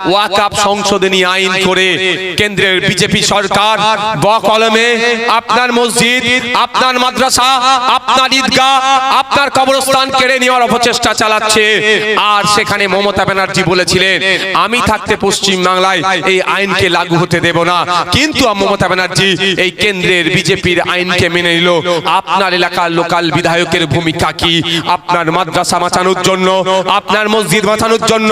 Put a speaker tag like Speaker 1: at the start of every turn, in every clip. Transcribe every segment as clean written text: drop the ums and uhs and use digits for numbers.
Speaker 1: ওয়াকফ সংশোধনী আইন করে কেন্দ্রের বিজেপি সরকার বকলমে আপনার মসজিদ, আপনার মাদ্রাসা, আপনার ঈদগাহ, আপনার কবরস্থান কেড়ে নেওয়ার অপচেষ্টা চালাচ্ছে। আর সেখানে মমতা ব্যানার্জি বলেছিলেন আমি থাকতে পশ্চিম বাংলায় এই আইনকে লাগু হতে দেব না, কিন্তু মমতা ব্যানার্জি এই কেন্দ্রের বিজেপির আইনকে মেনে নিল। আপনার এলাকার লোকাল বিধায়কের ভূমিকা কি? আপনার মাদ্রাসা বাঁচানোর জন্য, আপনার মসজিদ বাঁচানোর জন্য,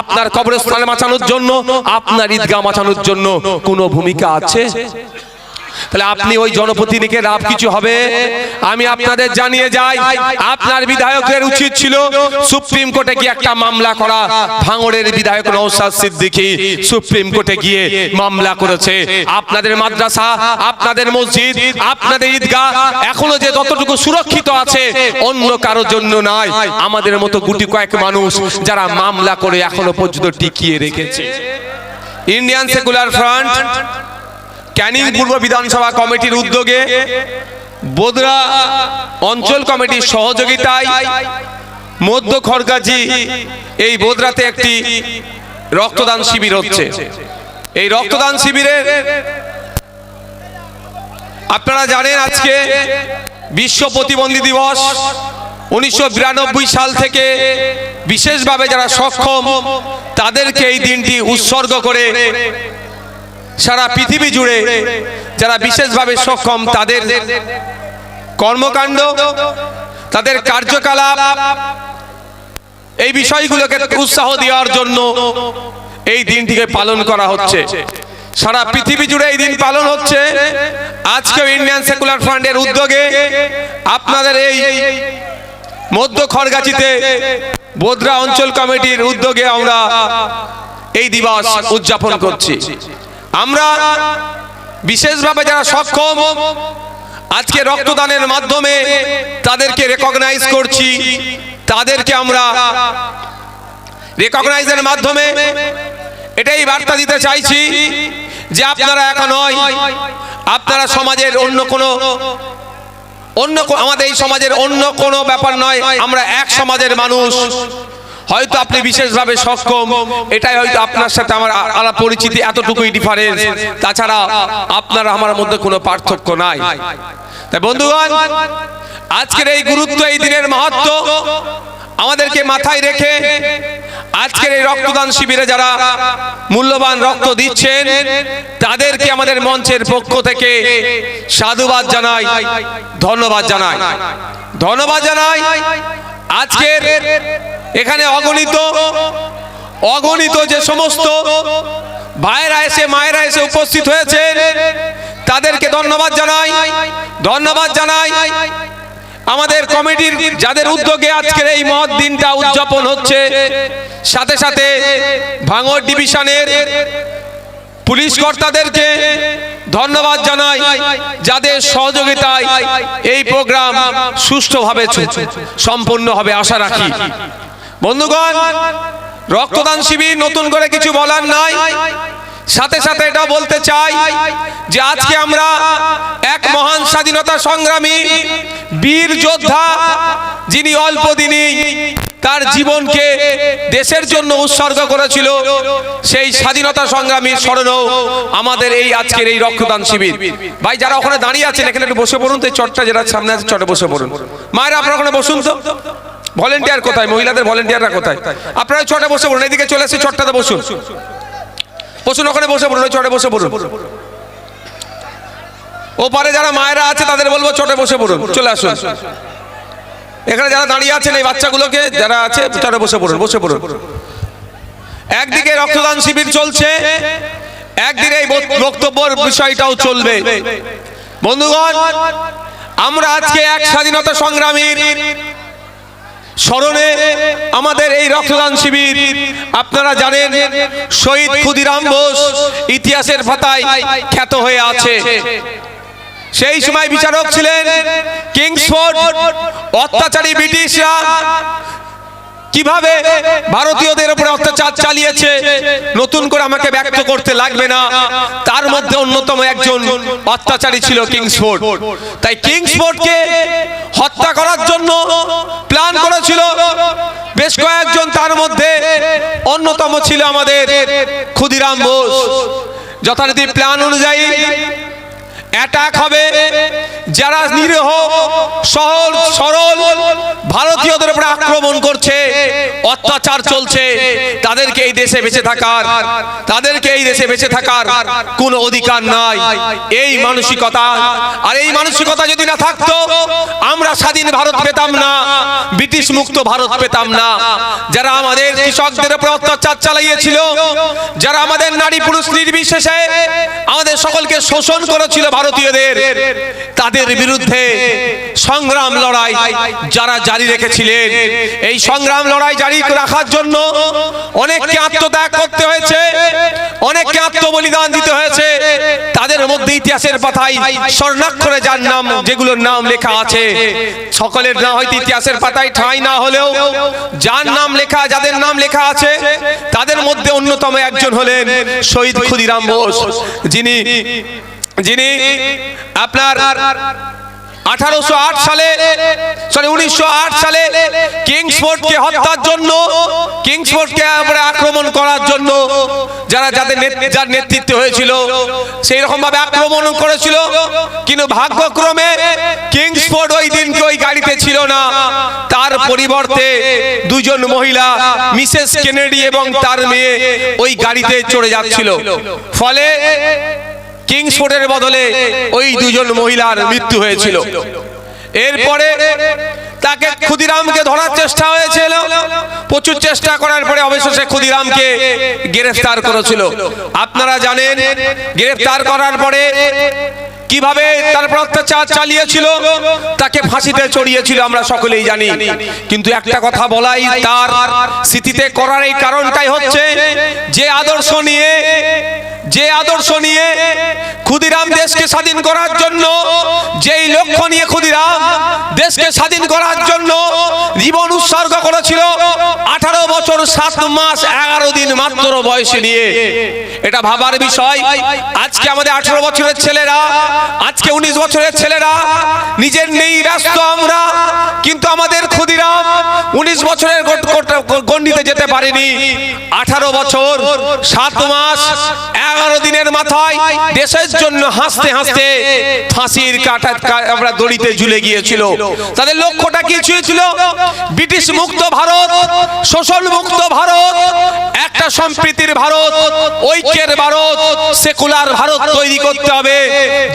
Speaker 1: আপনার কবরস্থান বাঁচানোর জন্য, আপনার ঈদগাহ বাঁচানোর জন্য কোনো ভূমিকা আছে? তাহলে আপনি ওই জনপ্রতিনিধিকে লাভ কিছু হবে? আমি আপনাদের জানিয়ে যাই, আপনার বিধায়কের উচিত ছিল সুপ্রিম কোর্টে গিয়ে একটা মামলা করা। ভাঙড়ের বিধায়ক নওশাদ সিদ্দিকী সুপ্রিম কোর্টে গিয়ে মামলা করেছে। আপনাদের মাদ্রাসা, আপনাদের মসজিদ, আপনাদের ঈদগাহ এখনো যে যতটুকু সুরক্ষিত আছে অন্য কারোর জন্য নয়, আমাদের মতো গুটি কয়েক মানুষ যারা মামলা করে এখনো পর্যন্ত টিকিয়ে রেখেছে। ইন্ডিয়ান সেকুলার ফ্রন্ট ক্যানিং পূর্ব বিধানসভা কমিটির উদ্যোগে বোদরা অঞ্চল কমিটির সহযোগিতায় মধ্য খড়গাছি এই বোদরাতে একটি রক্তদান শিবির হচ্ছে। এই রক্তদান শিবিরে আপনারা জানেন আজকে বিশ্ব প্রতিবন্ধী দিবস। 1992 সাল থেকে বিশেষভাবে যারা সক্ষম তাদেরকে এই দিনটি উৎসর্গ করে সারা পৃথিবী জুড়ে যারা বিশেষভাবে সক্ষম তাদের কর্মকাণ্ড, তাদের কার্যকলাপ, এই বিষয়গুলোকে উৎসাহ দেওয়ার জন্য এই দিনটিকে পালন করা হচ্ছে। সারা পৃথিবী জুড়ে এই দিন পালন হচ্ছে। আজকে ইন্ডিয়ান সেকুলার ফ্রন্টের উদ্যোগে আপনাদের এই মধ্য খড়গাছিতে বোদরা অঞ্চল কমিটির উদ্যোগে আমরা এই দিবস উদযাপন করছি। আমরা বিশেষভাবে যারা সক্ষম আজকে রক্তদানের মাধ্যমে তাদেরকে রেকগনাইজ করছি। তাদেরকে আমরা রেকগনাইজের মাধ্যমে এটাই বার্তা দিতে চাইছি যে আপনারা একা নয়, আপনারা সমাজের অন্য আমাদের এই সমাজের অন্য কোনো ব্যাপার নয়, আমরা এক সমাজের মানুষ। হয়তো আপনি বিশেষভাবে সক্ষম, এটাই হয়তো আপনার সাথে আমার আলাপ পরিচিতি, এতটুকুই ডিফারেন্স। তাছাড়া আপনার আমার মধ্যে কোনো পার্থক্য নাই। তাই বন্ধুগণ, আজকের এই গুরুত্ব, এই দিনের মাহাত্ম্য আমাদেরকে মাথায় রেখে আজকের এই রক্তদান শিবিরে যারা মূল্যবান রক্ত দিচ্ছেন তাদেরকে আমাদের মঞ্চের পক্ষ থেকে সাধুবাদ জানাই, ধন্যবাদ জানাই, ধন্যবাদ জানাই। আজকের এখানে অগণিত যে সমস্ত ভাইরা এসে মায়েরা এসে উপস্থিত হয়েছে তাদেরকে ধন্যবাদ জানাই, ধন্যবাদ জানাই। আমাদের কমিটির যাদের উদ্যোগে আজকের এই মহৎ দিনটা উদযাপন হচ্ছে, সাথে সাথে ভাঙড় ডিভিশনের পুলিশ কর্তাদেরকে ধন্যবাদ জানাই, যাদের সহযোগিতায় এই প্রোগ্রাম সুষ্ঠুভাবে সম্পন্ন হবে আশা রাখি। বন্ধুগণ, রক্তদান শিবির নতুন করে কিছু বলার নাই। সাথে সাথে এটা বলতে চাই যে আজকে আমরা এক মহান স্বাধীনতা সংগ্রামী বীর যোদ্ধা, যিনি অল্প দিনেই তার জীবনকে দেশের জন্য উৎসর্গ করেছিল, সেই স্বাধীনতা সংগ্রামীর স্মরণেও আমাদের এই আজকের এই রক্তদান শিবির। ভাই যারা ওখানে দাঁড়িয়ে আছেন এখানে একটু বসে পড়ুন তো, এই চটটা যেটা সামনে আছে চটে বসে পড়ুন। মায়েরা আপনারা ওখানে বসুন তো। ভলেন্টিয়ার কোথায়? মহিলাদের ভলেন্টিয়াররা কোথায়? আপনারা চটে বসে পড়ুন, এদিকে চলে এসে চটটাতে বসুন, বসুন ওখানে বসে পড়ুন, ওই চটে বসে পড়ুন। ওপারে যারা মায়েরা আছে তাদের বলবো চটে বসে পড়ুন, চলে আসুন। এখানে যারা দাঁড়িয়ে আছেন এই বাচ্চাগুলোকে যারা আছে চটে বসে পড়ুন, বসে পড়ুন। একদিকে রক্তদান শিবির চলছে, একদিকে এই বক্তব্যের বিষয়টাও চলবে। বন্ধুগণ, আমরা আজকে এক স্বাধীনতা সংগ্রামীর স্মরণে আমাদের এই রক্তদান শিবির। আপনারা জানেন শহীদ ক্ষুদিরাম বোস ইতিহাসের পাতায় খ্যাত হয়ে আছে। সেই সময় বিচারক ছিলেন কিংসফোর্ড। অত্যাচারী ব্রিটিশরা কিভাবে ভারতীয়দের উপরে অত্যাচার চালিয়েছে নতুন করে আমাকে ব্যক্ত করতে লাগবে না। তার মধ্যে অন্যতম একজন অত্যাচারী ছিল কিংসফোর্ড। তাই কিংসফোর্ডকে হত্যা করার জন্য প্ল্যান করেছিল বেশ কয়েকজন, তার মধ্যে অন্যতম ছিল আমাদের ক্ষুদিরাম বোস। যথারীতি প্ল্যান অনুযায়ী অ্যাটাক হবে, যারা নিরীহ সহজ সরল ভারতীয়দের উপরে আক্রমণ করছে, অত্যাচার চলছে, তাদেরকে এই দেশে বেঁচে থাকার কোনো অধিকার নাই। এই মানসিকতা, আর এই মানসিকতা যদি না থাকতো আমরা স্বাধীন ভারত পেতাম না, ব্রিটিশ মুক্ত ভারত পেতাম না। যারা আমাদের কৃষকদের উপর অত্যাচার চালিয়েছিল, যারা আমাদের নারী পুরুষ নির্বিশেষে আমাদের সকলকে শোষণ করেছিল ভারতীয়দের, তাদের বিরুদ্ধে সংগ্রাম লড়াই যারা জারি রেখেছিলেন, এই সংগ্রাম লড়াই জারি রাখার জন্য অনেককে আত্মত্যাগ করতে হয়েছে, অনেককে আত্মবলিদান দিতে হয়েছে। তাদের মধ্যে ইতিহাসের পাতায় স্বর্ণাক্ষরে যার নাম, যেগুলোর নাম লেখা আছে, সকলের না হয়তো ইতিহাসের পাতায় ঠাঁই না হলেও যার নাম লেখা, যাদের নাম লেখা আছে, তাদের মধ্যে অন্যতম একজন হলেন শহীদ ক্ষুদিরাম বোস, যিনি আপনার 1908 সালে কিংসফোর্ডকে হত্যার জন্য, কিংসফোর্ডকে আক্রমণ করার জন্য যার নেতৃত্ব হয়েছিল, সেই রকম ভাবে আক্রমণ করেছিল। কিন্তু ভাগ্যক্রমে কিংসফোর্ড ওই দিনকে ওই গাড়িতে ছিল না, তার পরিবর্তে দুজন মহিলা, মিসেস কেনেডি এবং তার মেয়ে ওই গাড়িতে চড়ে যাচ্ছিল। ফলে কিংসফোর্ডের বদলে ওই দুজন মহিলার মৃত্যু হয়েছিল। এরপরে তাকে, ক্ষুদিরামকে ধরার চেষ্টা হয়েছিল, প্রচুর চেষ্টা করার পরে অবশেষে ক্ষুদিরামকে গ্রেফতার করেছিল। আপনারা জানেন গ্রেফতার করার পরে কিভাবে তার অত্যাচার চালিয়েছিল, তাকে ফাঁসিতে চড়িয়েছিল, আমরা সকলেই জানি। কিন্তু একটা কথা বলাই তার স্মৃতিতে করার এই কারণটাই হচ্ছে, যে আদর্শ নিয়ে ক্ষুদিরাম দেশকে স্বাধীন করার জন্য, যেই লক্ষ্য নিয়ে ক্ষুদিরাম দেশকে স্বাধীন করার জন্য জীবন উৎসর্গ করেছিল, 18 বছর 7 মাস 11 দিন মাত্র বয়সে নিয়ে, এটা ভাবার বিষয়। আজকে আমাদের 18 বছরের ছেলেরা, আজকে 19 বছরের ছেলেরা নিজের নেই ব্যস্ত আমরা, কিন্তু আমাদের ক্ষুদিরাম 19 বছরের গণ্ডিতে যেতে পারেনি। 18 বছর 7 মাস 11 দিনের মাথায় দেশের জন্য হাসতে হাসতে ফাঁসির কাটা দড়িতে ঝুলে গিয়েছিল। তাদের লক্ষ্যটা কি ছিল? ব্রিটিশ মুক্ত ভারত, শোষণ মুক্ত ভারত, একটা সম্প্রীতির ভারত, ঐক্যের ভারত, সেকুলার ভারত তৈরি করতে হবে,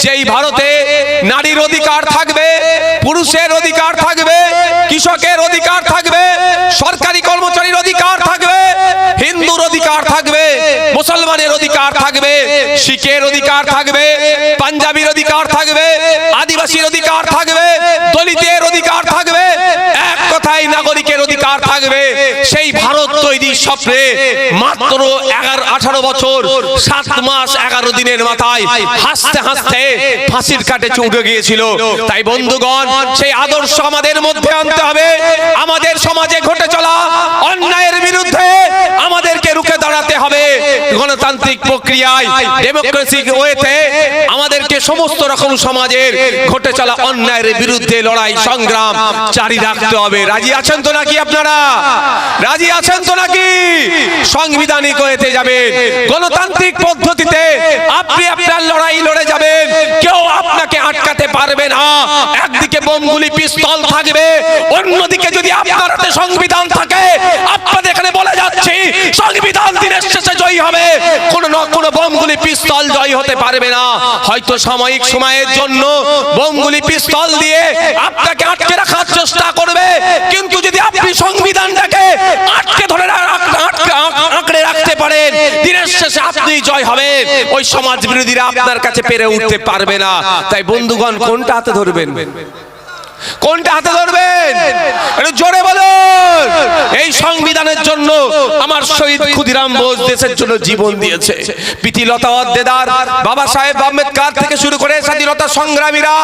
Speaker 1: যেই ভারতে নারীর অধিকার থাকবে, পুরুষের অধিকার থাকবে, কৃষকের অধিকার থাকবে, সরকারি কর্মচারীর অধিকার থাকবে, হিন্দুর অধিকার থাকবে, মুসলমানের অধিকার থাকবে, শিখের অধিকার থাকবে, পাঞ্জাবির অধিকার থাকবে, আদিবাসীর অধিকার থাকবে, দলিতের অধিকার থাকবে, এক কথায় নাগরিকের অধিকার থাকবে। সেই ভারত তৈরির স্বপ্নে মাত্র 18 বছর 7 মাস 11 দিনের মাথায় হাসতে হাসতে ফাঁসির কাটে চড়ে গিয়েছিল। তাই বন্ধুগণ, সেই আদর্শ আমাদের মধ্যে আনতে হবে। আমাদের সমাজে ঘটে চলা অন্যায়ের বিরুদ্ধে আমাদেরকে রুখে দাঁড়াতে হবে। গণতান্ত্রিক প্রক্রিয়ায়, ডেমোক্রেসিক ওয়েতে আমাদেরকে সমস্ত রকম সমাজের ঘটে চলা অন্যায়ের বিরুদ্ধে লড়াই সংগ্রাম জারি রাখতে হবে। রাজি আছেন তো নাকি আপনারা? রাজি আছেন তো নাকি? সাংবিধানিক ওয়েতে যাবেন, গণতান্ত্রিক পদ্ধতিতে আপনি আপনার লড়াই লড়ে যাবেন, কেউ আপনাকে আটকাতে পারবে না। একদিকে বোমগুলি পিস্তল থাকবে, অন্যদিকে যদি আপনার হাতে সংবিধান থাকে, আপনাদের এখানে বলে যাচ্ছি সংবিধান দিনের শেষে জয়ী হবে। কোনো বোমগুলি পিস্তল জয়ী হতে পারবে না। হয়তো সাময়িক সময়ের জন্য বোমগুলি পিস্তল দিয়ে আপনাকে আটকে রাখার চেষ্টা করবে, কিন্তু যদি আপনি সংবিধানটাকে আটকে ধরে আঁকড়ে রাখতে পারেন, দিনের শেষে আপনি জয় হবেন। ওই সমাজ বিরোধীরা আপনার কাছে পেরে উঠতে পারবে না। তাই বন্ধুগণ, কোনটা হাতে ধরবেন? কোনটা হাতে ধরবেন? একটু জোরে বলুন। এই সংবিধানের জন্য আমার শহীদ ক্ষুদিরাম বোস দেশের জন্য জীবন দিয়েছে। প্রীতিলতা ওয়াদ্দেদার, বাবা সাহেব আম্বেদকর থেকে শুরু করে স্বাধীনতা সংগ্রামীরা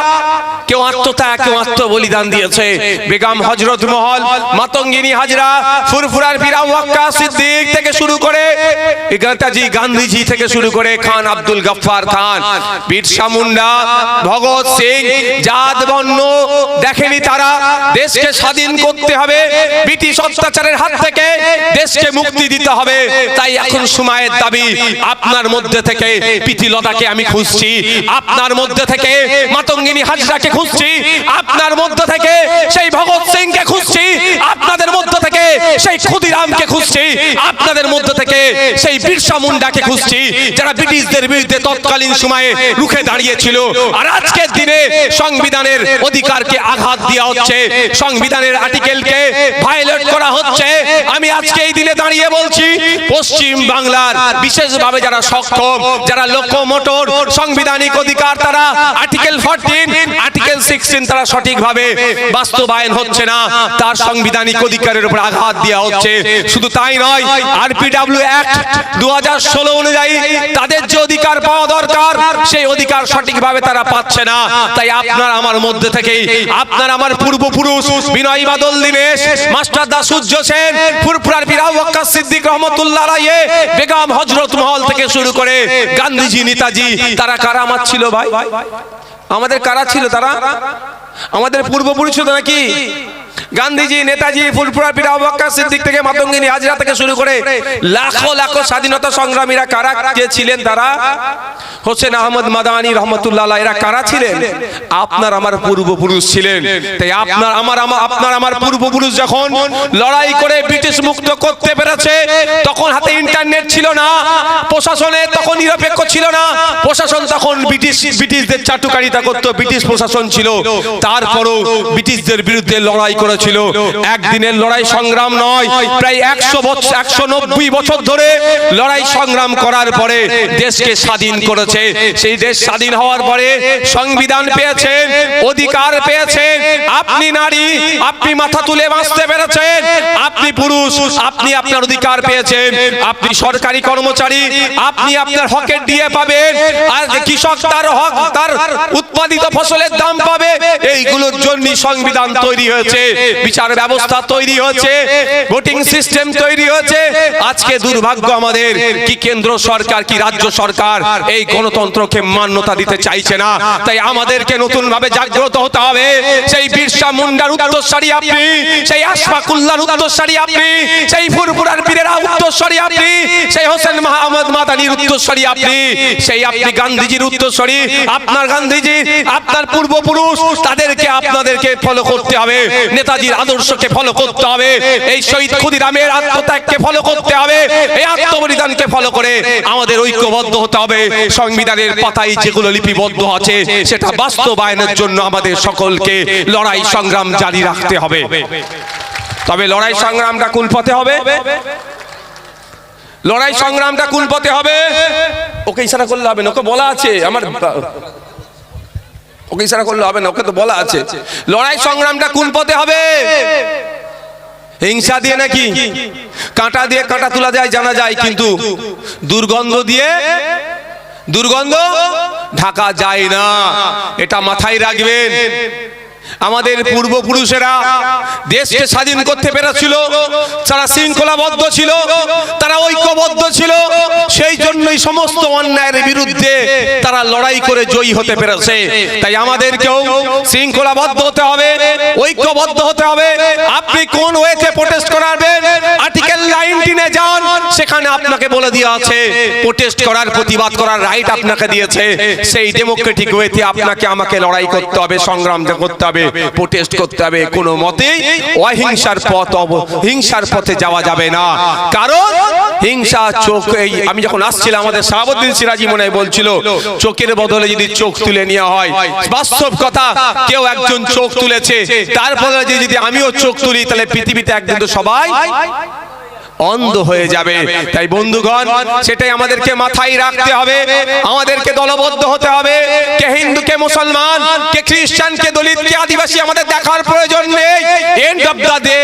Speaker 1: কেউ আত্মত্যাগ, কেউ আত্মবলিদান দিয়েছে। বেগম হযরত মহল, মাতঙ্গিনী হাজরা, ফুরফুরার পীর ওয়াক্কা সিদ্দিক থেকে শুরু করে নেতাজি গান্ধীজি থেকে শুরু করে খান আব্দুল গফফার খান, বিরসা মুন্ডা, ভগৎ সিং, জাত বর্ণ দেখেনি তারা দেশকে স্বাধীন করতে হবে, ব্রিটিশ অত্যাচারের হাত থেকে দেশকে মুক্তি দিতে হবে। তাই এখন সময়ের দাবি, আপনার মধ্যে থেকে প্রীতিলতাকে আমি খুঁজছি, আপনার মধ্যে থেকে মাতঙ্গিনী হাজরাকে খুঁজছি, আপনার মধ্যে থেকে সেই ভগৎ সিংকে খুঁজছি, আপনাদের মধ্যে থেকে সেই ক্ষুদিরামকে খুঁজছি, আপনাদের মধ্যে থেকে সেই বিরসা মুন্ডাকে খুঁজছি, যারা ব্রিটিশদের বিরুদ্ধে তৎকালীন সময়ে রুখে দাঁড়িয়েছিল। আর আজকের দিনে সংবিধানের অধিকারকে আঘাত দেওয়া হচ্ছে, সংবিধানের আর্টিকেলকে ভায়োলেট করা হচ্ছে। আমি আজকে এই দিনে দাঁড়িয়ে বলছি, পশ্চিম বাংলার বিশেষভাবে যারা সক্ষম, যারা লোকোমোটর সাংবিধানিক অধিকার, তারা আর্টিকেল 14, আর্টিকেল 16 তারা সঠিকভাবে বাস্তবায়ন হচ্ছে না, তার সাংবিধানিক অধিকারের উপর আঘাত দেওয়া হচ্ছে। শুধু তাই নয়, আরপিডব্লিউ অ্যাক্ট 2016 অনুযায়ী তাদের যে অধিকার পাওয়া দরকার, সেই অধিকার সঠিকভাবে তারা পাচ্ছে না। তাই আপনার আমার মধ্যে থেকে, আপনার আমার পূর্বপুরুষ বিনয় বাদল দীনেশ, মাস্টার দা সূর্য সেন, ফুরফুরার পীর আবু বকর সিদ্দিক রহমতুল্লাহ আলাইহি, বেগম হযরত মহল থেকে শুরু করে গান্ধীজি, নেতাজি, তারা কারা আমার ছিল ভাই? আমাদের কারা ছিল? তারা আমাদের পূর্বপুরুষ নাকি? গান্ধীজি, নেতাজি, ফুরফুরার পীর আবু বকর সিদ্দিক থেকে মাতঙ্গিনী হাজরা থেকে শুরু করে লাখো লাখো স্বাধীনতা সংগ্রামীরা কারা কে ছিলেন? তারা হোসেন আহমদ মাদানী রহমতুল্লাহ আলাইহি, এরা কারা ছিলেন? আপনার আমার পূর্বপুরুষ ছিলেন। তাই আপনার আমার পূর্বপুরুষ যখন লড়াই করে ব্রিটিশ মুক্ত করতে পেরেছে, তখন হাতে ইন্টারনেট ছিল না, প্রশাসনে তখন নিরপেক্ষ ছিল না, প্রশাসন তখন ব্রিটিশদের চাটুকারিতা করত, ব্রিটিশ প্রশাসন ছিল। তারপরও ব্রিটিশদের বিরুদ্ধে লড়াই করেছিল। একদিনের লড়াই সংগ্রাম নয়, প্রায় 190 বছর ধরে লড়াই সংগ্রাম করার পরে দেশকে স্বাধীন করেছে। সেই দেশ স্বাধীন হওয়ার পরে সংবিধান পেয়েছেন, অধিকার পেয়েছেন। আপনি নারী, আপনি মাথা তুলে বাঁচতে পেরেছেন। আপনি পুরুষ, আপনি আপনার অধিকার পেয়েছেন। আপনি সরকারি কর্মচারী, আপনি আপনার হকের দিয়ে পাবেন। আর কৃষক তার হক, তার উৎপাদিত ফসলের দাম পাবে। এইগুলোর জন্য সংবিধান তৈরি হয়েছে, বিচার ব্যবস্থা তৈরি হয়েছে, ভোটিং সিস্টেম তৈরি হয়েছে। আজকে দুর্ভাগ্য আমাদের, কি কেন্দ্র সরকার কি রাজ্য সরকার এই গণতন্ত্রকে মান্যতা দিতে চাইছে না। তাই আমাদেরকে নতুন ভাবে জাগ্রত হতে হবে। সেই বিরসা মুন্ডার উত্তরসূরি আপনি, সেই আশফাকুল্লাহর উত্তরসূরি আপনি, সেই ফুরফুরার পীরেরা উত্তরসূরি আপনি, সেই হোসেন আহমদ মাদানির উত্তরসূরি আপনি, সেই আপনি গান্ধীজির উত্তরসূরি। আপনার গান্ধীজি, আপনার পূর্বপুরুষ, তাদেরকে আপনাদেরকে ফলো করতে হবে, নেতাজির আদর্শকে ফলো করতে হবে, এই শহীদ ক্ষুদিরামের আত্মত্যাগকে ফলো করতে হবে, এই আত্মবলিদানকে ফলো করে আমাদের ঐক্যবদ্ধ হতে হবে। সংবিধানের পাতায় যেগুলো লিপিবদ্ধ আছে, সেটা বাস্তবায়নের জন্য আমাদের সকলকে লড়াই সংগ্রাম জারি রাখতে হবে। তবে লড়াই সংগ্রামটা কোন পথে হবে? লড়াই সংগ্রামটা কোন পথে হবে? ওকে ইশারা করলে হবে না, ওকে বলা আছে, আমার ওকে ইশারা করলে হবে না, ওকে তো বলা আছে। লড়াই সংগ্রামটা কোন পথে হবে? হিংসা দিয়ে নাকি? কাঁটা দিয়ে কাঁটা তোলা যায় জানা যায়, কিন্তু দুর্গন্ধ দিয়ে দুর্গন্ধ ঢাকা যায় না, এটা মাথায় রাখবেন। আমাদের পূর্বপুরুষেরা দেশকে স্বাধীন করতে পেরেছিল, তারা শৃঙ্খলাবদ্ধ ছিল, তারা ঐক্যবদ্ধ ছিল। সেই জন্যই সমস্ত অন্যায়ের বিরুদ্ধে তারা লড়াই করে জয়ী হতে পেরেছে। তাই আমাদেরকেও শৃঙ্খলাবদ্ধ হতে হবে, ঐক্যবদ্ধ হতে হবে। আপনি কোন ওয়েতে প্রোটেস্ট করাবেন, আর্টিকেল 19-এ যান, সেখানে আপনাকে বলে দেওয়া আছে প্রোটেস্ট করার, প্রতিবাদ করার রাইট আপনাকে দিয়েছে। সেই ডেমোক্রেটিক ওয়েতে আপনাকে আমাকে লড়াই করতে হবে, সংগ্রাম করতে হবে, প্রোটেস্ট করতে হবে। কোনো মতেই হিংসার পথে যাওয়া যাবে না। কারণ হিংসা চোখ, এই আমি যখন আসছিলাম আমাদের শাহাবুদ্দিন সিরাজি মনে বলছিল, চোখের বদলে যদি চোখ তুলে নেওয়া হয়, বাস্তব কথা, কেউ একজন চোখ তুলেছে, তারপরে যদি আমিও চোখ তুলি, তাহলে পৃথিবীতে একদিন তো সবাই অন্ধ হয়ে যাবে। তাই বন্ধুগণ, সেটাই আমাদেরকে মাথায় রাখতে হবে। আমাদেরকে দলবদ্ধ হতে হবে। কে হিন্দু, কে মুসলমান, কে খ্রিস্টান, কে দলিত, কে আদিবাসী, আমাদের দেখার প্রয়োজন নেই। এন্ড অফ দা ডে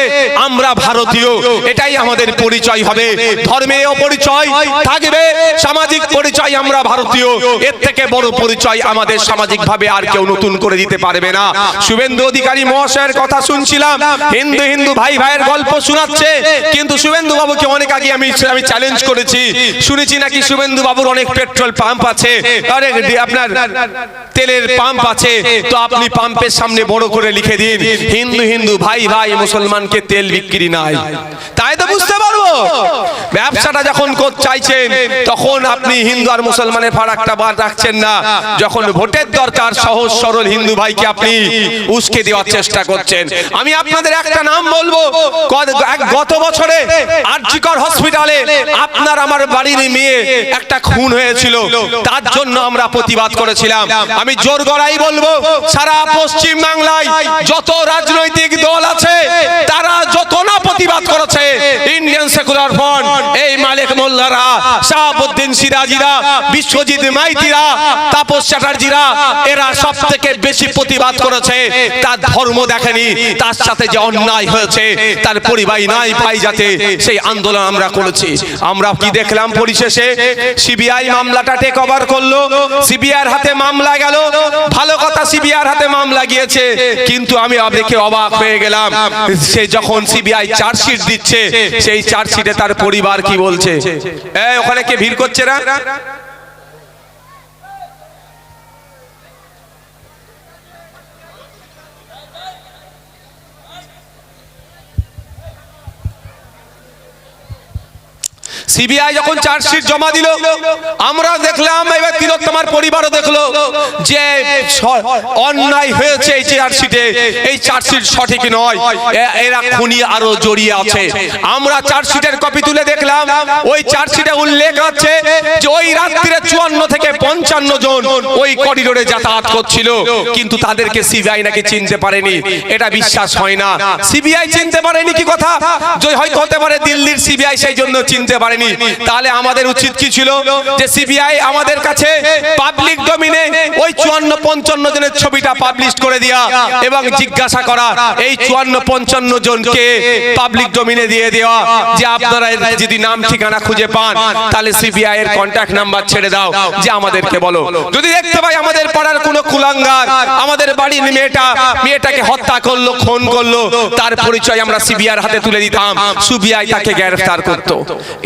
Speaker 1: আমরা ভারতীয়, এটাই আমাদের পরিচয় হবে। ধর্মেও পরিচয় থাকবে, সামাজিক পরিচয় আমরা ভারতীয়, এর থেকে বড় পরিচয় আমাদের সামাজিক ভাবে আর কেউ নতুন করে দিতে পারবে না। শুভেন্দু অধিকারী মহাশয়ের কথা শুনছিলাম, হিন্দু হিন্দু ভাই ভাইয়ের গল্প শোনাচ্ছে, কিন্তু শুভেন্দু বাবুকে অনেক আগে আমি চ্যালেঞ্জ করেছি, শুনেছি নাকি শুভেন্দু বাবুর অনেক পেট্রোল পাম্প আছে, আরে আপনার তেলের পাম্প আছে, তো আপনি পাম্পের সামনে বড় করে লিখে দিন হিন্দু হিন্দু ভাই ভাই, মুসলমানকে তেল বিক্রি নাই, তাই তো বুঝতে পারবো। ব্যবসাটা যখন চাইছেন তখন আপনি হিন্দু আর মুসলমানের ফারাকটা বার রাখছেন না, যখন ভোটের দরকার সহজ সরল হিন্দু ভাইকে আপনি উস্কে দেওয়ার চেষ্টা করছেন। আমি আপনাদের একটা নাম বলবো, গত বছরে আরজিকর হসপিটালে আপনার আমার বাড়ির মেয়ে একটা খুন হয়েছিল, তার জন্য আমরা প্রতিবাদ করেছিলাম। আমি জোর গলায় বলবো, সারা পশ্চিম বাংলায় যত রাজনৈতিক দল আছে তারা যত না প্রতিবাদ করেছে, ইন্ডিয়ান সেকুলার ফ্রন্ট, এই মালিক মোল্লারা, শাহাবুদ্দিন সিরাজিরা, বিশ্বজিৎ মাইতিরা, তাপস চ্যাটার্জিরা, এরা সব থেকে বেশি প্রতিবাদ করেছে। তার ধর্ম দেখেনি, তার সাথে যে অন্যায় হয়েছে তার পরিবাহী নাই পাই যাতে সেই আন্দোলন আমরা করেছি। আমরা কি দেখলাম পরিশেষে সিবিআই মামলাটা টেক ওভার করলো, সিবিআইয়ের হাতে মামলা গেল, ভালো কথা সিবিআইয়ের হাতে মামলা গিয়েছে, কিন্তু আমি দেখে অবাক হয়ে গেলাম, সে যখন সিবিআই চার্জশিট দিচ্ছে সেই চার্জশিটে তার পরিবার কি বলছে, ওখানে কে ভিড় করছে না? সিবিআই যখন চার্জশিট জমা দিল, আমরা দেখলাম, এবার তিলোত্তমার পরিবারও দেখলো যে অন্যায় হয়েছে এই চার্জশিটে, এই চার্জশিট সঠিক নয়, এরা খুনি আরো জড়িয়ে আছে। আমরা চার্জশিটের কপি তুলে দেখলাম, ওই চার্জশিটে উল্লেখ আছে যে ওই রাত্রিরে 54 থেকে 55 জন ওই করিডোরে যাতায়াত করছিল, কিন্তু তাদেরকে সিবিআই নাকি চিনতে পারেনি। এটা বিশ্বাস হয় না, সিবিআই চিনতে পারেনি কি কথা, হয়তো হতে পারে দিল্লির সিবিআই সেই জন্য চিনতে পারেনি। তাহলে আমাদের উচিত কি ছিল, যে সিবিআই আমাদের কাছে পাবলিক ডোমেইনে ওই 54-55 জনের ছবিটা পাবলিশ করে দেয়া এবং জিজ্ঞাসা করা এই 54-55 জনকে পাবলিক ডোমেইনে দিয়ে দেওয়া, যে আপনারা যদি নাম ঠিকানা খুঁজে পান তাহলে সিবিআই এর কন্টাক্ট নাম্বার ছেড়ে দাও, যে আমাদেরকে বলো, যদি দেখতে পাই আমাদের পাড়ার কোনো কুলাঙ্গার আমাদের বাড়ির মেয়েটাকে হত্যা করলো, খুন করলো, তার পরিচয় আমরা সিবিআইয়ের হাতে তুলে দিতাম, সিবিআই তাকে গ্রেফতার করতো।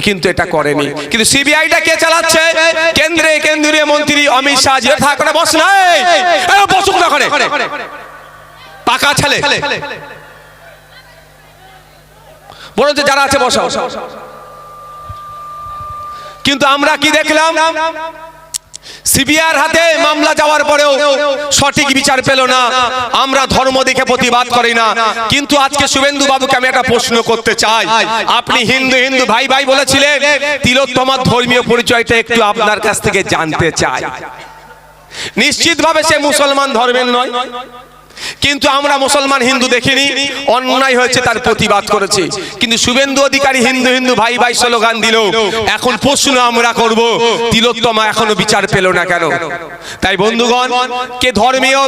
Speaker 1: কিন্তু এটা করেনি। কিন্তু সিবিআইটা কে চালাচ্ছে? কেন্দ্রীয় মন্ত্রী অমিত শাহ। যে থাকলে বস নাই, বসুক না, পাকা ছেলে বরঞ্চ যারা আছে বসা। কিন্তু আমরা কি দেখলাম, সিবিআইয়ের হাতে মামলা যাওয়ার পরেও সঠিক বিচার পেল না। আমরা ধর্ম দেখে প্রতিবাদ করি না, কিন্তু আজকে শুভেন্দু বাবুকে আমি একটা প্রশ্ন করতে চাই। আপনি হিন্দু হিন্দু ভাই ভাই বলেছিলেন, তিলোত্তমার ধর্মীয় পরিচয়টা একটু আপনার কাছ থেকে জানতে চাই। নিশ্চিতভাবে সে মুসলমান ধর্মের নয়, কিন্তু আমরা মুসলমান হিন্দু দেখিনি, অন্যায় হয়েছে তার প্রতিবাদ করেছি। কিন্তু শুভেন্দু অধিকারী হিন্দু হিন্দু ভাই ভাই স্লোগান দিল। এখন প্রশ্ন আমরা করব, তিলোত্তমা এখনো বিচার পেল না কেন? তাই বন্ধুগণ, কে ধর্মীয়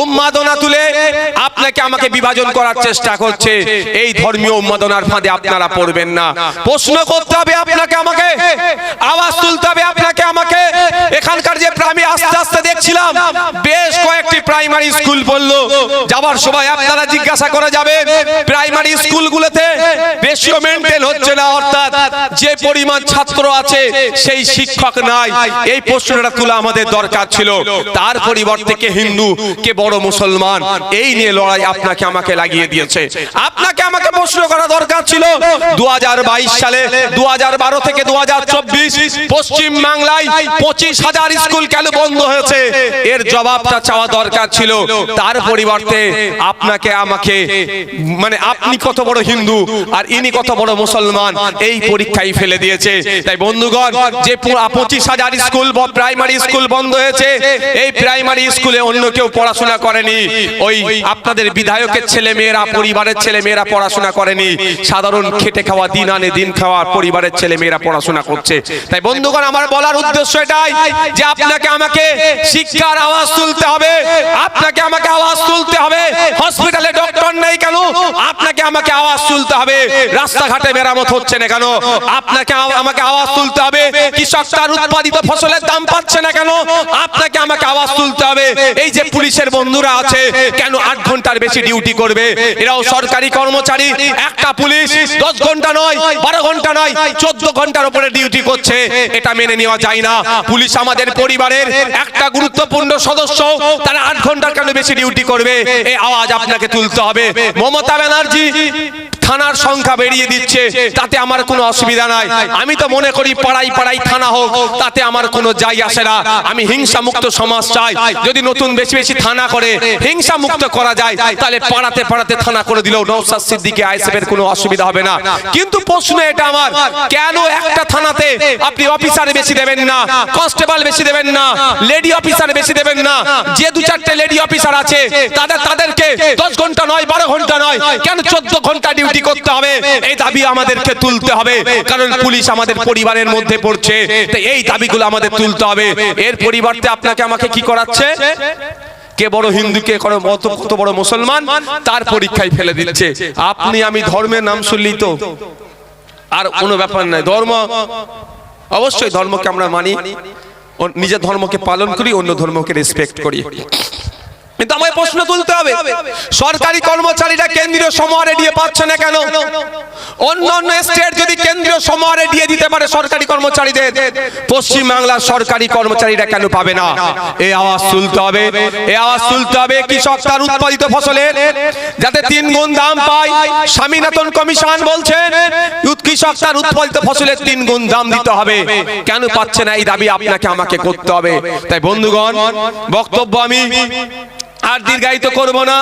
Speaker 1: উন্মাদনা তুলে আপনাকে আমাকে বিভাজন করার চেষ্টা করছে, এই ধর্মীয় উন্মাদনার ফাঁদে আপনারা পড়বেন না। প্রশ্ন করতে হবে আপনাকে আমাকে, আওয়াজ তুলতে হবে আপনাকে আমাকে। এখানকার যে আমি আস্তে আস্তে দেখছিলাম বেশ কয়েকটি প্রাইমারি স্কুল পড়লো, যাবার সময় আপনারা জিজ্ঞাসা করে যাবেন প্রাইমারি স্কুলগুলোতে রেশিও মেইনটেইন হচ্ছে না, অর্থাৎ যে পরিমাণ ছাত্র আছে সেই শিক্ষক নাই। এই প্রশ্নটা তোলা আমাদের দরকার ছিল। তার পরিবর্তে কে হিন্দু কে বড় মুসলমান, এই নিয়ে লড়াই আপনাকে আমাকে লাগিয়ে দিয়েছে। আপনাকে আমাকে প্রশ্ন করা দরকার ছিল 2022 সালে 2012 থেকে 2024 পশ্চিম বাংলায় 25,000 স্কুল কেন বন্ধ হয়েছে, এর জবাবটা চাওয়া দরকার ছিল। তার পরিবর্তে আপনাকে আমাকে আপনি কত বড় হিন্দু আর ইনি কত বড় মুসলমান, এই পরীক্ষায় ফেলে দিয়েছে। তাই বন্ধুগণ, যে 25,000 স্কুল প্রাইমারি স্কুল বন্ধ হয়েছে, এই প্রাইমারি স্কুলে অন্য কেউ পড়াশোনা করেনি, ওই আপনাদের বিধায়কের ছেলে মেয়েরা, পরিবারের ছেলে মেয়েরা পড়াশোনা করেনি, সাধারণ খেটে খাওয়া দিন আনে দিন খাওয়া পরিবারের ছেলে মেয়েরা পড়াশোনা করছে। তাই বন্ধুগণ, আমার বলার উদ্দেশ্য এটাই যে আপনাকে আমাকে শিক্ষার আওয়াজ তুলতে হবে, আপনাকে আমাকে আওয়াজ তুলতে হবে। হসপিটালে ডক্টর নেই কেন? আপনাকে আমাকে আওয়াজ তুলতে হবে। রাস্তাঘাটে মেরামত হচ্ছে না কেন? আপনাকে আমাকে আওয়াজ তুলতে হবে। কৃষক তার উৎপাদিত ফসলের দাম পাচ্ছে না কেন? আপনাকে আমাকে আওয়াজ তুলতে হবে। এই যে পুলিশের বন্ধুরা আছে, কেন 8 ঘন্টার বেশি ডিউটি করবে? এরাও সরকারি কর্মচারী। একটা পুলিশ 10 ঘন্টা নয়, 12 ঘন্টা নয়, 14 ঘন্টার উপরে ডিউটি করছে। এটা মেনে নেওয়া যায় না। পুলিশ আমাদের পরিবারের একটা গুরুত্বপূর্ণ সদস্য, তারা 8 ঘন্টার কেন বেশি ডিউটি করবে? এই আওয়াজ আপনাকে তুলতে হবে। মমতা ব্যানার্জি থানার সংখ্যা বেরিয়ে দিচ্ছে, তাতে আমার কোনো অসুবিধা নাই। আমি তো মনে করি পাড়ায় পাড়ায় থানা হোক, তাতে আমার কোনো যাই আসে না। আমি হিংসা মুক্ত সমাজ চাই। যদি নতুন বেশি বেশি থানা করে হিংসা মুক্ত করা যায়, তাহলে পাড়াতে পাড়াতে থানা করে দিলেও নওশাদ সিদ্দিকী আইএসএফের কোনো অসুবিধা হবে না। কিন্তু প্রশ্ন এটা আমার, কেন একটা থানাতে আপনি অফিসার বেশি দেবেন না, কনস্টেবল বেশি দেবেন না, লেডি অফিসার বেশি দেবেন না? যে 2-4টে লেডি অফিসার আছে তাদেরকে 10 ঘন্টা নয়, 12 ঘন্টা নয়, কেন 14 ঘন্টা ডিউটি করতে হবে? এই দাবি আমাদেরকে তুলতে হবে, কারণ পুলিশ আমাদের পরিবারের মধ্যে পড়ছে। তাই এই দাবিগুলো আমাদের তুলতে হবে। এর পরিবর্তে আপনাকে আমাকে কি করাচ্ছে? কে বড় হিন্দু, কে কত বড় মুসলমান, তার পরীক্ষায় ফেলে দিচ্ছে। আপনি আমি ধর্মের নাম শুনলেই তো আর কোনো ব্যাপার নাই। ধর্ম অবশ্যই, ধর্মকে আমরা মানি, নিজের ধর্মকে পালন করি, অন্য ধর্মকে রেসপেক্ট করি। কিন্তু আমায় প্রশ্ন তুলতে হবে, সরকারি কর্মচারীরা কেন্দ্রীয় সমাহারে দিয়ে পাচ্ছে না কেন? অন্য স্টেট যদি কেন্দ্রীয় সমাহারে দিয়ে দিতে পারে সরকারি কর্মচারীদের, পশ্চিম বাংলার সরকারি কর্মচারীরা কেন পাবে না? এই আওয়াজ তুলতে হবে। এই আওয়াজ তুলতে হবে। কৃষক তার উৎপাদিত ফসলের যাতে 3 গুণ দাম পায়। স্বামীনাথন কমিশন বলছেন কৃষক তার উৎপাদিত ফসলের 3 গুণ দাম দিতে হবে। কেন পাচ্ছে না? এই দাবি আপনাকে আমাকে করতে হবে। তাই বন্ধুগণ, বক্তব্য আমি আর দীর্ঘায়িত করব না।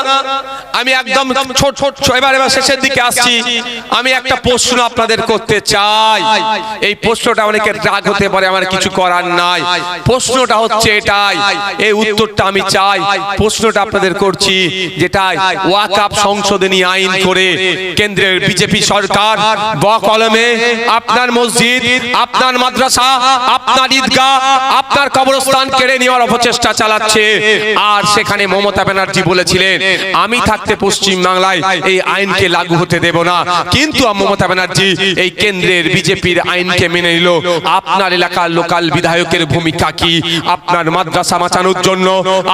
Speaker 1: আমি একদম ছোট এবার শেষের দিকে আসছি। আমি একটা প্রশ্ন আপনাদের করতে চাই। এই প্রশ্নটা অনেকের রাগ হতে পারে, আমার কিছু করার নাই। প্রশ্নটা হচ্ছে এটাই, এই উত্তরটা আমি চাই। প্রশ্নটা আপনাদের করছি, যেটাই ওয়াকফ সংশোধনী আইন করে কেন্দ্রের বিজেপি সরকার বকলমে আপনার মসজিদ, আপনার মাদ্রাসা, আপনার ঈদগাহ, আপনার কবরস্থান কেড়ে নেওয়ার অপচেষ্টা চালাচ্ছে। আর সেখানে মমতা ব্যানার্জি বলেছিলেন, আমি থাকতে পশ্চিম বাংলায় এই আইনকে লাগু হতে দেব না। কিন্তু মমতা ব্যানার্জি এই কেন্দ্রের বিজেপির আইনকে মেনে নিল। আপনার এলাকার লোকাল বিধায়কের ভূমিকা কি? আপনার মাদ্রাসা বাঁচানোর জন্য,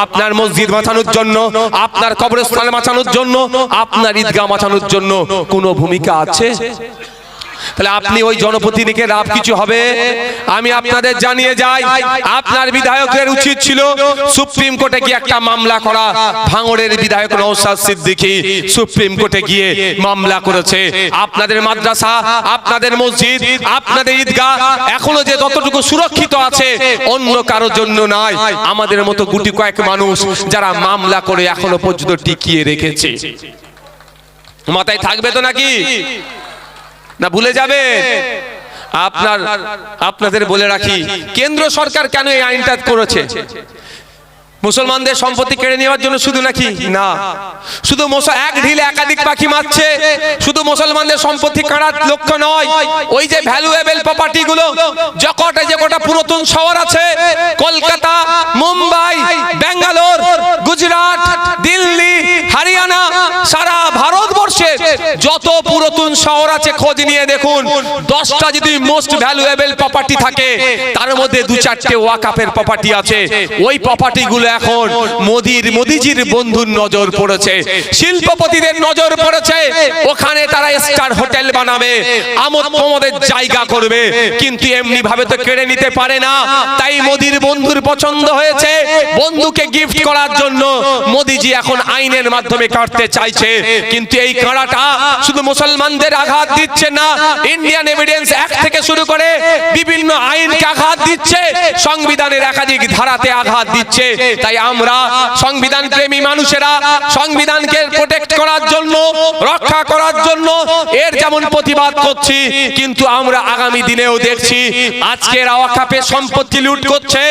Speaker 1: আপনার মসজিদ বাঁচানোর জন্য, আপনার কবরস্থান বাঁচানোর জন্য, আপনার ঈদগাহ বাঁচানোর জন্য কোনো ভূমিকা আছে? তাহলে আপনি ওই জনপ্রতিনিধিকে লাভ কিছু হবে? আমি আপনাদের জানিয়ে যাই, আপনার বিধায়কের উচিত ছিল সুপ্রিম কোর্টে গিয়ে একটা মামলা করা। ভাঙড়ের বিধায়ক নওশাদ সিদ্দিকী সুপ্রিম কোর্টে গিয়ে মামলা করেছে। আপনাদের মাদ্রাসা, আপনাদের মসজিদ, আপনাদের ঈদগাহ এখনো যে যতটুকু সুরক্ষিত আছে, অন্য কারোর জন্য নয়। আমাদের মতো গুটি কয়েক মানুষ যারা মামলা করে এখনো পর্যন্ত টিকিয়ে রেখেছে। মাথায় থাকবে তো নাকি? না ভুলে যাবে? আপনাদের বলে রাখি, কেন্দ্র সরকার কেন এই আইনটা করেছে? মুসলমানদের সম্পত্তি কেড়ে নেওয়ার জন্য শুধু নাকি? না, শুধু এক ঢিলে একাধিক পাখি মারছে। শুধু মুসলমানদের সম্পত্তি কাড়ার লক্ষ্য নয়, ওই যে ভ্যালুয়েবল প্রপার্টি গুলো যে কটা পুরাতন শহর আছে, কলকাতা, মুম্বাই, বেঙ্গালোর, গুজরাট, দিল্লি, হরিয়ানা, সারা ভারতবর্ষের যত পুরাতন শহর আছে খোঁজ নিয়ে দেখুন, 10টা যদি মোস্ট ভ্যালুয়েবল প্রপার্টি থাকে, তার মধ্যে 2-4টে ওয়াকফের প্রপার্টি আছে। ওই প্রপার্টি গুলো এখন মোদিজির বন্ধুর নজর পড়েছে, শিল্পপতিদের নজর পড়েছে। ওখানে তারা স্টার হোটেল বানাবে, আমোদ প্রমোদের জায়গা করবে। কিন্তু এমনি ভাবে তো কেড়ে নিতে পারে না। তাই মোদির বন্ধুর পছন্দ হয়েছে, বন্ধুকে গিফট করার জন্য মোদিজি এখন আইনের মাধ্যমে কাটতে চাইছে। কিন্তু এই কাঁড়াটা শুধু মুসলমানদের আঘাত দিচ্ছে না, ইন্ডিয়ান এভিডেন্স অ্যাক্ট থেকে শুরু করে বিভিন্ন আইনকে আঘাত দিচ্ছে, সংবিধানের একাধিক ধারাতে আঘাত দিচ্ছে। তাই আমরা সংবিধান প্রেমী মানুষেরা সংবিধানকে প্রোটেক্ট করার জন্য, রক্ষা করার জন্য এর যেমন প্রতিবাদ করছি, কিন্তু আমরা আগামী দিনেও দেখছি আজকে এরা ওয়াকফের সম্পত্তি লুট করছে,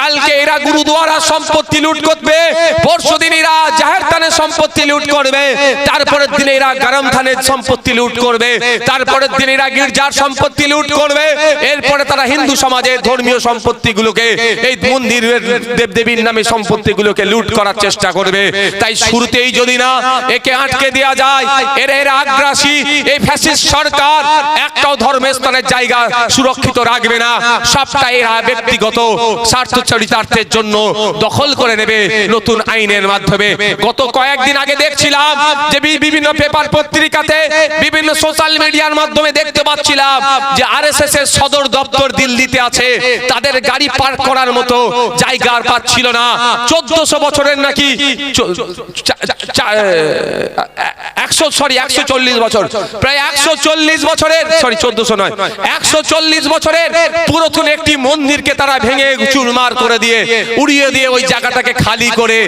Speaker 1: কালকে এরা গুরুদুয়ারার সম্পত্তি লুট করবে, পরশুদিন এরা জাহের থানের সম্পত্তি লুট করবে, তারপরের দিনে এরা গরম থানের সম্পত্তি লুট করবে, তারপরের দিন এরা গির্জার সম্পত্তি লুট করবে, এরপরে তারা হিন্দু সমাজের ধর্মীয় সম্পত্তিগুলোকে, এই মন্দিরের দেবদেবীর নামে সম্পত্তিগুলোকে লুট করার চেষ্টা করবে। তাই শুরুতেই যদি না একে আটকে দেওয়া যায়, এরা আগ্রাসী এই ফ্যাসিস্ট সরকার একটাও ধর্মস্থানের জায়গা সুরক্ষিত রাখবে না, সবটা এরা ব্যক্তিগত স্বার্থচরিতার্থের জন্য দখল করে নেবে নতুন আইনের মাধ্যমে। গত কয়েকদিন আগে দেখছিলাম যে বিভিন্ন পেপার পত্রিকাতে, বিভিন্ন সোশ্যাল মিডিয়ার মাধ্যমে দেখতে পাচ্ছিলাম যে আরএসএস এর সদর দপ্তর দিল্লিতে আছে, তাদের গাড়ি পার্ক করার মতো জায়গা আর পাচ্ছিল না। 1400 বছরের নাকি 140 বছর, প্রায় 140 বছরের, সরি 1400 নয়, 140 বছরের পুরাতন একটি মন্দিরকে তারা ভেঙে চুরমার করে দিয়ে, উড়িয়ে দিয়ে ওই জায়গাটাকে খালি করে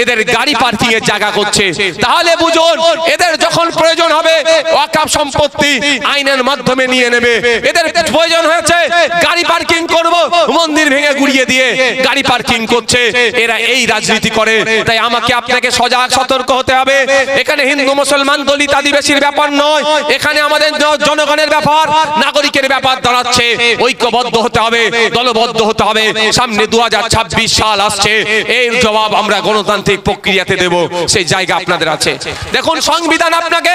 Speaker 1: এদের গাড়ি পার্কিং এর জায়গা করছে। তাহলে বুঝুন, এদের যখন প্রয়োজন হবে ওয়াকফ সম্পত্তি আইনের মাধ্যমে নিয়ে নেবে। এদের প্রয়োজন হয়েছে গাড়ি পার্কিং করব, মন্দির ভেঙে গুড়িয়ে দিয়ে গাড়ি পার্কিং করছে। এরা এই রাজনীতি করে। তাই আমাকে আপনাকে সজাগ সতর্ক হতে হবে। এখানে হিন্দু মুসলমান দলিত আদিবাসীর ব্যাপার নয়, এখানে আমাদের জনগণের ব্যাপার, নাগরিকের ব্যাপার দাঁড়াচ্ছে। ঐক্যবদ্ধ হতে হবে, দলবদ্ধ হতে হবে। সামনে 2026 সাল আসছে, এর জবাব আমরা গণতান্ত্রিক প্রক্রিয়াতে দেব, সেই জায়গা আপনাদের আছে। দেখুন, সংবিধান আপনাকে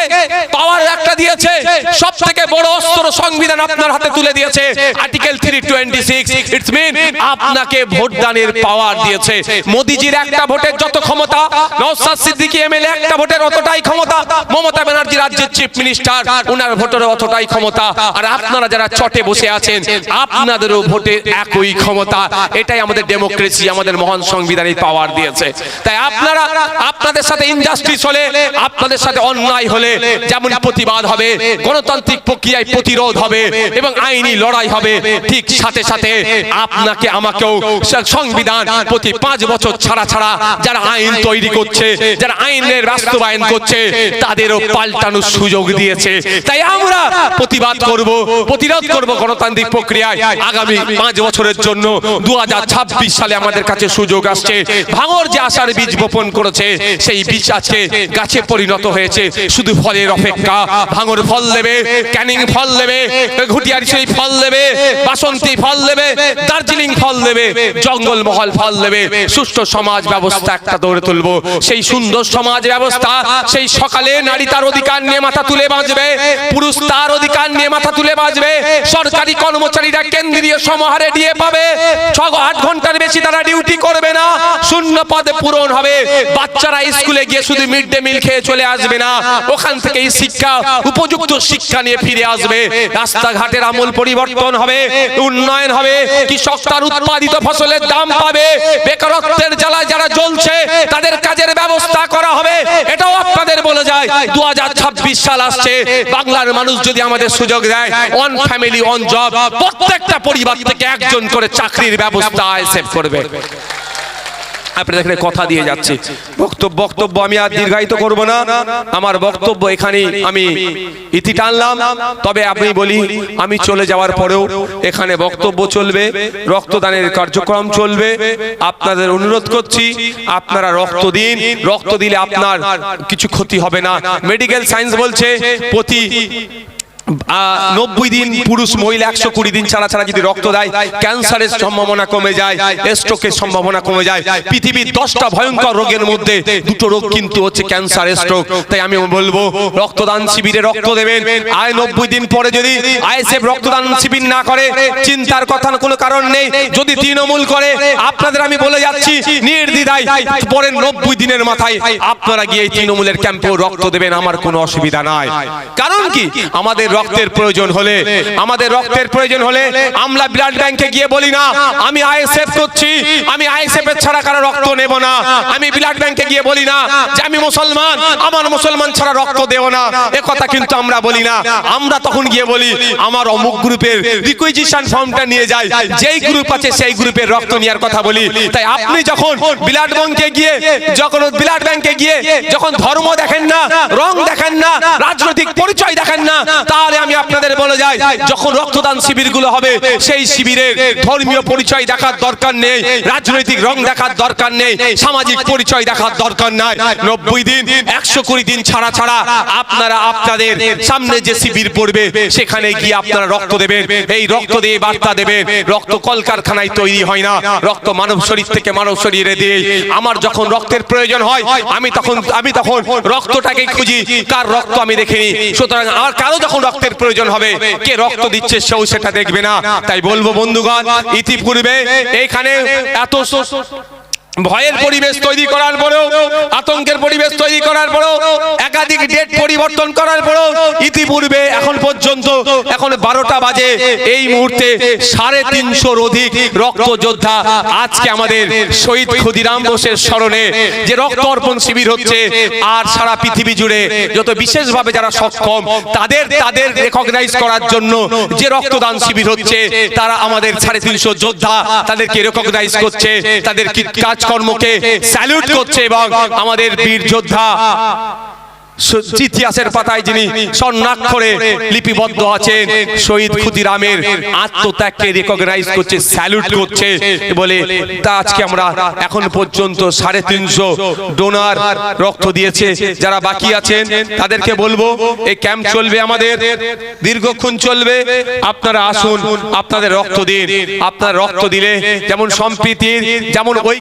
Speaker 1: পাওয়ার একটা দিয়েছে, সব থেকে বড় অস্ত্র সংবিধান আপনার হাতে তুলে দিয়েছে। আর্টিকেল 326, ইটস মিন আপনাকে ভোটদানের পাওয়ার দিয়েছে। মোদিজির একটা ভোটের যত ক্ষমতা, নওশাদ সিদ্দিকী এমএলএ একটা ভোটের অতটাই ক্ষমতা, মমতা ব্যানার্জি রাজ্যের চিফ মিনিস্টার, ওনার ভোটের অতটাই ক্ষমতা। আর আপনারা যারা চটে বসে আছেন, আপনাদেরও ভোটের একই ক্ষমতা। এটাই আমাদের ডেমোক্রেসি, আমাদের মহান সংবিধানের পাওয়ার দিয়েছে। তাই আপনারা, আপনাদের সাথে ইনজাস্টিস হলে, আপনাদের সাথে অন্যায় হলে যেমন প্রতিবাদ হবে, গণতান্ত্রিক প্রক্রিয়ায় প্রতিরোধ হবে এবং আইনি লড়াই হবে, ঠিক সাথে সাথে আপনাকে আমাকেও সংবিধান প্রতি 5 বছর ছাড়া ছাড়া যারা আইন তৈরি করছে, যারা আইনের বাস্তবায়ন করছে, তাদেরও পাল্টানোর সুযোগ দিয়েছে। তাই আমরা প্রতিবাদ করব, প্রতিরোধ করব গণতান্ত্রিক প্রক্রিয়ায়। আগামী 5 বছরের জন্য 2026 সালে আমাদের কাছে সুযোগ আসছে। ভাঙর যে আশার বীজ বপন করেছে, সেই বীজ আজকে গাছে পরিণত হয়েছে। শুধু ফলের অপেক্ষা। ভাঙর ফল দেবে, ক্যানিং ফল দেবে, ঘুটিয়ারিশরী ফল দেবে, বাসন্তী ফল দেবে, দার্জিলিং ফল দেবে, জঙ্গলমহল ফল দেবে। সুষ্ঠু সমাজ ব্যবস্থা একটা গড়ে তুলবো। সেই সুন্দর সমাজ ব্যবস্থা, সেই সকালে নারী তার অধিকার নিয়ে মাথা তুলে বাঁচবে, পুরুষ তার অধিকার নিয়ে মাথা তুলে বাঁচবে। সরকারি কর্মচারীরা কেন্দ্রীয় সমাহারে ডিএ পাবে, 6-8 ঘন্টার বেশি তারা ডিউটি করবে না, শূন্য পদে পূরণ হবে। বাচ্চারা স্কুলে গিয়ে শুধু মিড ডে মিল খেয়ে চলে আসবে না, ওখান থেকে শিক্ষা, উপযুক্ত শিক্ষা নিয়ে ফিরে আসবে। রাস্তাঘাটের আমূল পরিবর্তন হবে, উন্নয়ন হবে, কৃষক তার উৎপাদিত ফসলের দাম পাবে, বেকারত্বের জ্বালায় যারা জ্বলছে তাদের কাজের ব্যবস্থা করা হবে। এটাও আপনাদের বলে যায়, 2026 সাল আসছে। বাংলার মানুষ যদি আমাদের সুযোগ দেয়, ওয়ান ফ্যামিলি ওয়ান জব, প্রত্যেকটা পরিবার থেকে একজন করে চাকরির ব্যবস্থা আইএসএফ করবে। আপনাদের কথা দিয়ে যাচ্ছি। বক্তব্য আমি আর দীর্ঘায়িত করব না, আমার বক্তব্য এখানেই আমি ইতি টানলাম। তবে আমি বলি, আমি চলে যাওয়ার পরেও এখানে বক্তব্য চলবে, রক্তদানের কার্যক্রম চলবে। আপনাদের অনুরোধ করছি, আপনারা রক্ত দিন। রক্ত দিলে আপনার কিছু ক্ষতি হবে না। মেডিকেল সায়েন্স বলছে প্রতি 90 দিন পুরুষ মহিলা 120 দিন ছাড়া ছাড়া যদি রক্ত দেয়, ক্যান্সারের সম্ভাবনা কমে যায়, স্ট্রোকের সম্ভাবনা কমে যায়। পৃথিবীর 10টা ভয়ঙ্কর রোগের মধ্যে 2টো রোগ কিন্তু হচ্ছে ক্যান্সার, স্ট্রোক। তাই আমি বলবো, রক্তদান শিবিরে রক্ত দেবেন। আর 90 দিন পরে যদি আইএসএফ রক্তদান শিবির না করে, চিন্তার কথা কোনো কারণ নেই। যদি তৃণমূল করে, আপনাদের আমি বলে যাচ্ছি নির্দ্বিধায় পরের 90 দিনের মাথায় আপনারা গিয়ে তৃণমূলের ক্যাম্পেও রক্ত দেবেন, আমার কোনো অসুবিধা নাই। কারণ কি, আমাদের রক্তের প্রয়োজন হলে, আমরা ব্লাড ব্যাংকে গিয়ে বলি না আমি আইএসএফ করছি, আমি আইএসএফ এর ছাড়া কারো রক্ত নেব না। আমি ব্লাড ব্যাংকে গিয়ে বলি না যে আমি মুসলমান, আমার মুসলমান ছাড়া রক্ত দেব না, এ কথা কিন্তু আমরা বলি না। আমরা তখন গিয়ে বলি আমার অমুক গ্রুপের রিকুইজিশন ফর্মটা নিয়ে যাই, যেই গ্রুপ আছে সেই গ্রুপের রক্ত নেওয়ার কথা বলি। তাই আপনি যখন ব্লাড ব্যাংকে গিয়ে যখন ধর্ম দেখেন না, রং দেখেন না, রাজনৈতিক পরিচয় দেখেন না, তা তাহলে আমি আপনাদের বলে যাই, যখন রক্তদান শিবিরগুলো হবে সেই শিবিরের ধর্মীয় পরিচয় দেখার দরকার নেই, রাজনৈতিক রং দেখার দরকার নেই, সামাজিক পরিচয় দেখার দরকার নাই। 90 দিন 120 দিন ছাড়া ছাড়া আপনারা আপনাদের সামনে যে শিবির পড়বে সেখানে গিয়ে আপনারা রক্ত দেবেন। এই রক্ত দিয়ে বার্তা দেবেন, রক্ত কলকারখানায় তৈরি হয় না, রক্ত মানব শরীর থেকে মানব শরীরে দিয়ে। আমার যখন রক্তের প্রয়োজন হয় আমি তখন রক্তটাকে খুঁজি, কার রক্ত আমি দেখিনি। সুতরাং আমার কারো যখন রক্তের প্রয়োজন হবে, কে রক্ত দিচ্ছে সেও সেটা দেখবে না। তাই বলবো বন্ধুগণ, ইতিপূর্বে এইখানে এত ভয়ের পরিবেশ তৈরি করার পরেও, আতঙ্কের পরিবেশ তৈরি করার পরেও, একাধিক ডেট পরিবর্তন করার পরেও ইতিপূর্বে এখন পর্যন্ত, এখন 12টা বাজে, এই মুহূর্তে 350 অধিক রক্ত যোদ্ধা আজকে আমাদের শহীদ ক্ষুদিরাম বোসের স্মরণে যে রক্ত অর্পণ শিবির হচ্ছে, আর সারা পৃথিবী জুড়ে যত বিশেষভাবে যারা সক্ষম তাদের রেকগনাইজ করার জন্য যে রক্তদান শিবির হচ্ছে, তারা আমাদের 350 যোদ্ধা তাদেরকে রেকগনাইজ করছে, তাদের কাজ কর্মকে স্যালুট করছে। এবং আমাদের বীর যোদ্ধা ইতিহাসের পাতায় যিনি স্বর্ণাক্ষরে লিপিবদ্ধ আছেন, শহীদ ক্ষুদিরামের আত্মত্যাগকে রেকগনাইজ করছে, স্যালুট করছে বলে তা আজকে আমরা এখন পর্যন্ত 350 ডোনার রক্ত দিয়েছে। যারা বাকি আছেন তাদেরকে বলবো, এই ক্যাম্প চলবে আমাদের দীর্ঘক্ষণ চলবে, আপনারা আসুন, আপনাদের রক্ত দিন। আপনারা রক্ত দিলে যেমন সম্প্রীতির, যেমন ওই